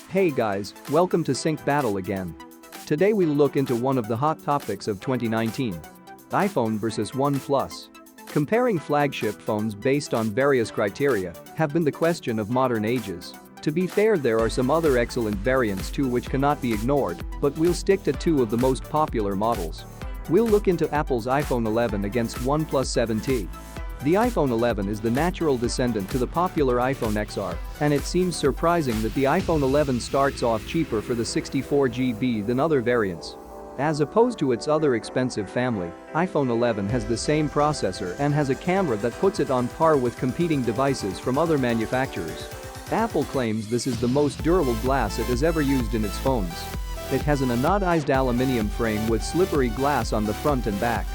Hey guys, welcome to Sync Battle again. Today we'll look into one of the hot topics of 2019. iPhone versus OnePlus. Comparing flagship phones based on various criteria have been the question of modern ages. To be fair, there are some other excellent variants too which cannot be ignored, but we'll stick to two of the most popular models. We'll look into Apple's iPhone 11 against OnePlus 7T. The iPhone 11 is the natural descendant to the popular iPhone XR, and it seems surprising that the iPhone 11 starts off cheaper for the 64GB than other variants. As opposed to its other expensive family, iPhone 11 has the same processor and has a camera that puts it on par with competing devices from other manufacturers. Apple claims this is the most durable glass it has ever used in its phones. It has an anodized aluminum frame with slippery glass on the front and back.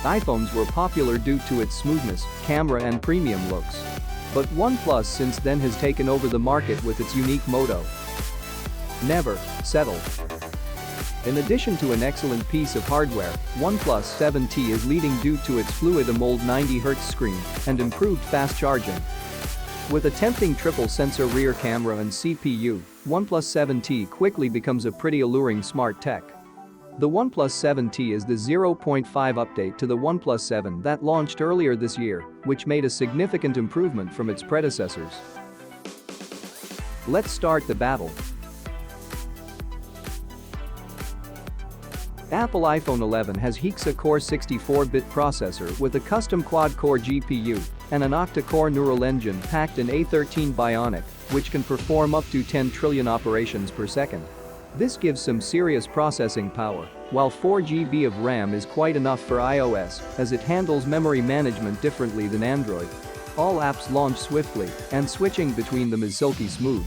iPhones were popular due to its smoothness, camera and premium looks. But OnePlus since then has taken over the market with its unique motto: never settle. In addition to an excellent piece of hardware, OnePlus 7T is leading due to its fluid AMOLED 90Hz screen and improved fast charging. With a tempting triple-sensor rear camera and CPU, OnePlus 7T quickly becomes a pretty alluring smart tech. The OnePlus 7T is the 0.5 update to the OnePlus 7 that launched earlier this year, which made a significant improvement from its predecessors. Let's start the battle. Apple iPhone 11 has Hexa-core 64-bit processor with a custom quad-core GPU and an octa-core neural engine packed in A13 Bionic, which can perform up to 10 trillion operations per second. This gives some serious processing power, while 4GB of RAM is quite enough for iOS as it handles memory management differently than Android. All apps launch swiftly, and switching between them is silky smooth.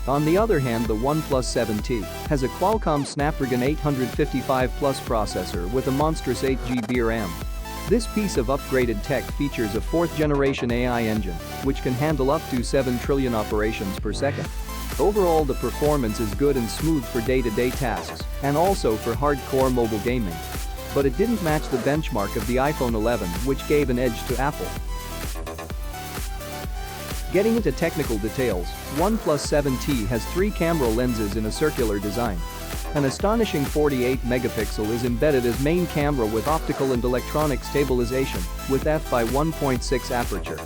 On the other hand, the OnePlus 7T has a Qualcomm Snapdragon 855 Plus processor with a monstrous 8GB RAM. This piece of upgraded tech features a 4th-generation AI engine, which can handle up to 7 trillion operations per second. Overall, the performance is good and smooth for day-to-day tasks, and also for hardcore mobile gaming. But it didn't match the benchmark of the iPhone 11, which gave an edge to Apple. Getting into technical details, OnePlus 7T has 3 camera lenses in a circular design. An astonishing 48-megapixel is embedded as main camera with optical and electronic stabilization, with f/1.6 aperture.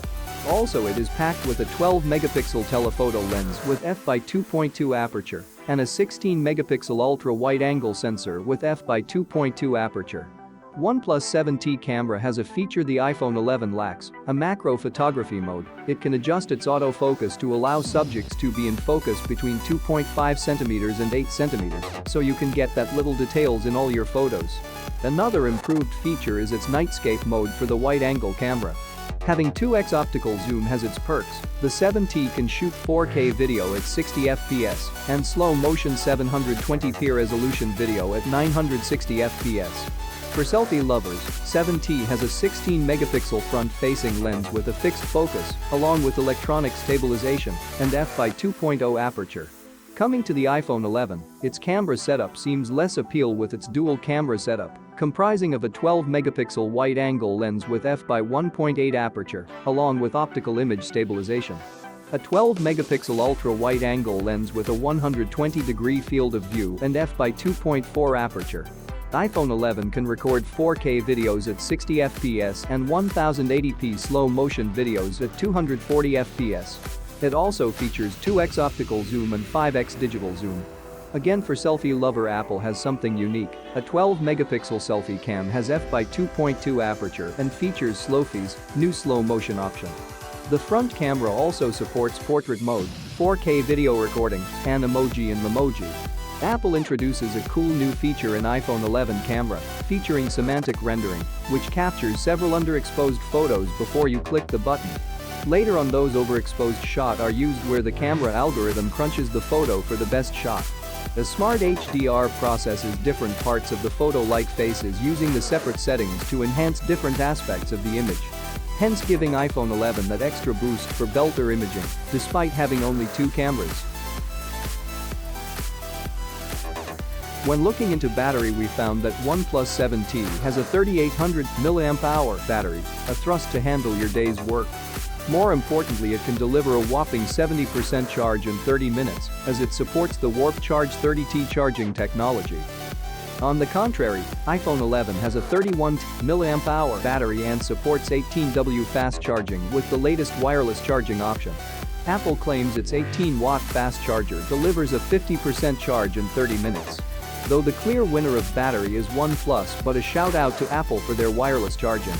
Also, it is packed with a 12-megapixel telephoto lens with f/2.2 aperture and a 16-megapixel ultra-wide-angle sensor with f/2.2 aperture. OnePlus 7T camera has a feature the iPhone 11 lacks, a macro photography mode. It can adjust its autofocus to allow subjects to be in focus between 2.5 centimeters and 8 centimeters, so you can get that little details in all your photos. Another improved feature is its nightscape mode for the wide-angle camera. Having 2x optical zoom has its perks. The 7T can shoot 4K video at 60 FPS and slow-motion 720p resolution video at 960 FPS. For selfie lovers, 7T has a 16-megapixel front-facing lens with a fixed focus, along with electronic stabilization and f/2.0 aperture. Coming to the iPhone 11, its camera setup seems less appeal with its dual camera setup, comprising of a 12-megapixel wide-angle lens with f/1.8 aperture, along with optical image stabilization. A 12-megapixel ultra-wide-angle lens with a 120-degree field of view and f/2.4 aperture. iPhone 11 can record 4K videos at 60 FPS and 1080p slow-motion videos at 240 FPS. It also features 2x optical zoom and 5x digital zoom. Again, for selfie lover, Apple has something unique. A 12-megapixel selfie cam has f/2.2 aperture and features Slow-Fe's new slow-motion option. The front camera also supports portrait mode, 4K video recording, and emoji and memoji. Apple introduces a cool new feature in iPhone 11 camera, featuring semantic rendering, which captures several underexposed photos before you click the button. Later on, those overexposed shots are used where the camera algorithm crunches the photo for the best shot. The smart HDR processes different parts of the photo-like faces using the separate settings to enhance different aspects of the image, hence giving iPhone 11 that extra boost for belter imaging, despite having only 2 cameras. When looking into battery, we found that OnePlus 7T has a 3800 mAh battery, a thrust to handle your day's work. More importantly, it can deliver a whopping 70% charge in 30 minutes, as it supports the Warp Charge 30T charging technology. On the contrary, iPhone 11 has a 31 mAh battery and supports 18W fast charging with the latest wireless charging option. Apple claims its 18-watt fast charger delivers a 50% charge in 30 minutes. Though the clear winner of battery is OnePlus, but a shout out to Apple for their wireless charging.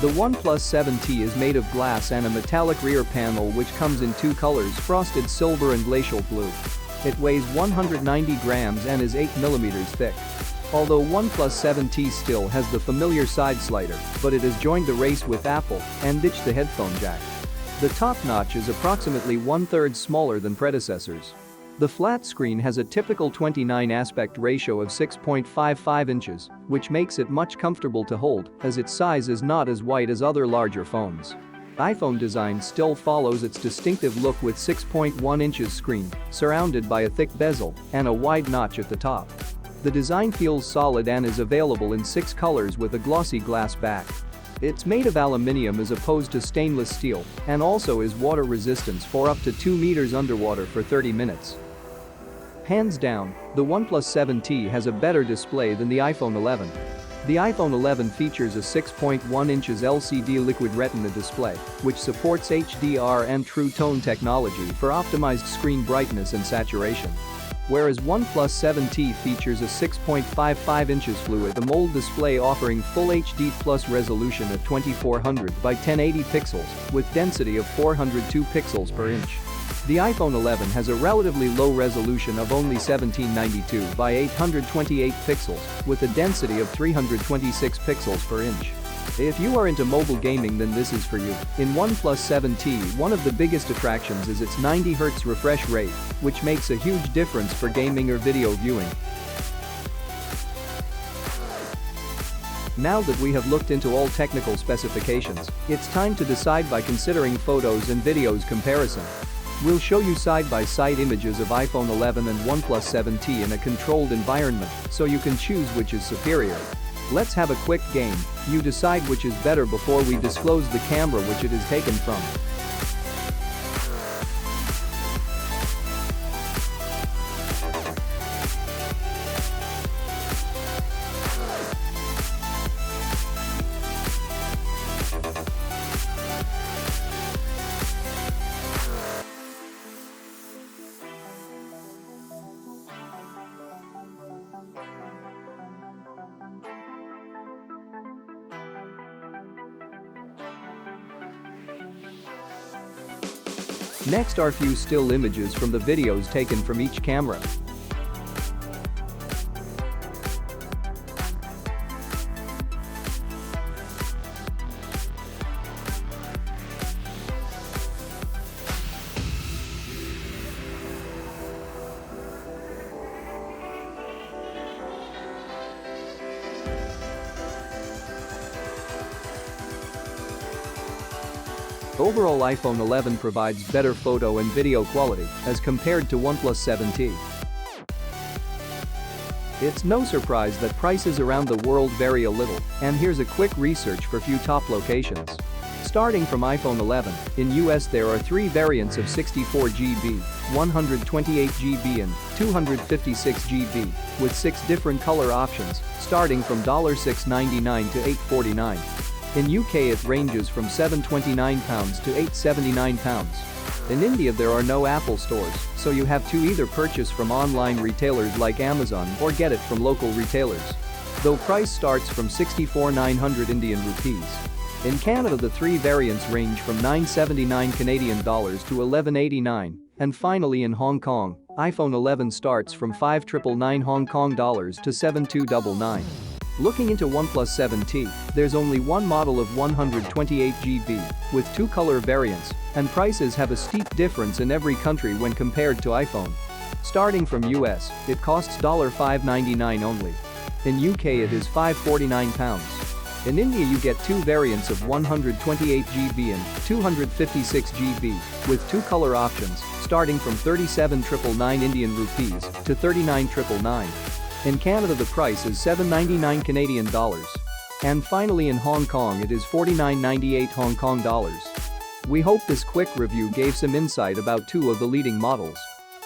The OnePlus 7T is made of glass and a metallic rear panel which comes in two colors, frosted silver and glacial blue. It weighs 190 grams and is 8 mm thick. Although OnePlus 7T still has the familiar side slider, but it has joined the race with Apple and ditched the headphone jack. The top notch is approximately 1/3 smaller than predecessors. The flat screen has a typical 29 aspect ratio of 6.55 inches, which makes it much comfortable to hold, as its size is not as wide as other larger phones. iPhone design still follows its distinctive look with 6.1 inches screen, surrounded by a thick bezel and a wide notch at the top. The design feels solid and is available in 6 colors with a glossy glass back. It's made of aluminium as opposed to stainless steel and also is water resistant for up to 2 meters underwater for 30 minutes. Hands down, the OnePlus 7T has a better display than the iPhone 11. The iPhone 11 features a 6.1 inches LCD Liquid Retina display, which supports HDR and True Tone technology for optimized screen brightness and saturation. Whereas OnePlus 7T features a 6.55 inches Fluid AMOLED display offering Full HD Plus resolution at 2400 by 1080 pixels with density of 402 pixels per inch. The iPhone 11 has a relatively low resolution of only 1792 by 828 pixels with a density of 326 pixels per inch. If you are into mobile gaming, then this is for you. In OnePlus 7T, one of the biggest attractions is its 90Hz refresh rate, which makes a huge difference for gaming or video viewing. Now that we have looked into all technical specifications, it's time to decide by considering photos and videos comparison. We'll show you side-by-side images of iPhone 11 and OnePlus 7T in a controlled environment, so you can choose which is superior. Let's have a quick game. You decide which is better before we disclose the camera which it is taken from. Next are few still images from the videos taken from each camera. Overall, iPhone 11 provides better photo and video quality as compared to OnePlus 7T. It's no surprise that prices around the world vary a little, and here's a quick research for few top locations. Starting from iPhone 11, in US there are 3 variants of 64GB, 128GB and 256GB, with 6 different color options, starting from $699 to $849. In UK it ranges from £729 to £879. In India there are no Apple stores, so you have to either purchase from online retailers like Amazon or get it from local retailers. Though price starts from 64,900 Indian rupees. In Canada the 3 variants range from $979 Canadian dollars to $1189, and finally in Hong Kong, iPhone 11 starts from 5,999 Hong Kong dollars to 7,299. Looking into OnePlus 7T, there's only one model of 128GB, with 2 color variants, and prices have a steep difference in every country when compared to iPhone. Starting from US, it costs $599 only. In UK it is £549. In India you get 2 variants of 128GB and 256GB, with 2 color options, starting from 37,999 Indian rupees to 39,999. In Canada the price is $799 Canadian dollars. And finally in Hong Kong it is 49.98 Hong Kong dollars. We hope this quick review gave some insight about two of the leading models.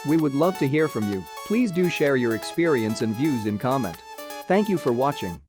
We would love to hear from you. Please do share your experience and views in comment. Thank you for watching.